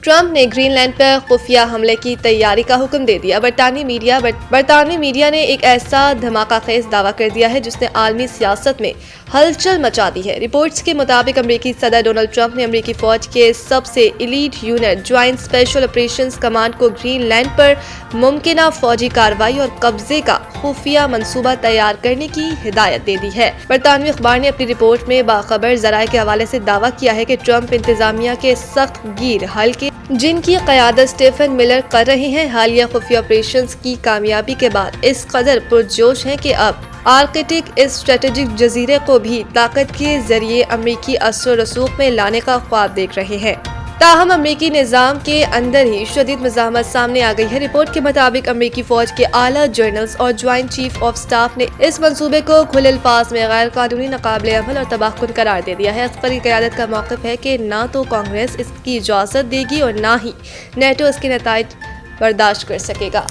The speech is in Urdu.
ٹرمپ نے گرین لینڈ پر خفیہ حملے کی تیاری کا حکم دے دیا۔ برطانوی میڈیا نے ایک ایسا دھماکہ خیز دعویٰ کر دیا ہے جس نے عالمی سیاست میں ہلچل مچا دی ہے۔ رپورٹس کے مطابق امریکی صدر ڈونلڈ ٹرمپ نے امریکی فوج کے سب سے elite unit joint special operations command کو گرین لینڈ پر ممکنہ فوجی کارروائی اور قبضے کا خفیہ منصوبہ تیار کرنے کی ہدایت دے دی ہے۔ برطانوی اخبار نے اپنی رپورٹ میں باخبر ذرائع کے حوالے سے دعویٰ کیا ہے کہ ٹرمپ انتظامیہ کے سخت گیر حلقے جن کی قیادت سٹیفن ملر کر رہے ہیں حالیہ خفیہ آپریشنز کی کامیابی کے بعد اس قدر پرجوش ہیں کہ اب آرکٹک اس اسٹریٹجک جزیرے کو بھی طاقت کے ذریعے امریکی اثر و رسوخ میں لانے کا خواب دیکھ رہے ہیں۔ تاہم امریکی نظام کے اندر ہی شدید مزاحمت سامنے آ گئی ہے۔ رپورٹ کے مطابق امریکی فوج کے اعلیٰ جنرلز اور جوائنٹ چیف آف سٹاف نے اس منصوبے کو کھلے الفاظ میں غیر قانونی، ناقابل عمل اور تباہ کن قرار دے دیا ہے۔ عسکری قیادت کا موقف ہے کہ نہ تو کانگریس اس کی اجازت دے گی اور نہ ہی نیٹو اس کے نتائج برداشت کر سکے گا۔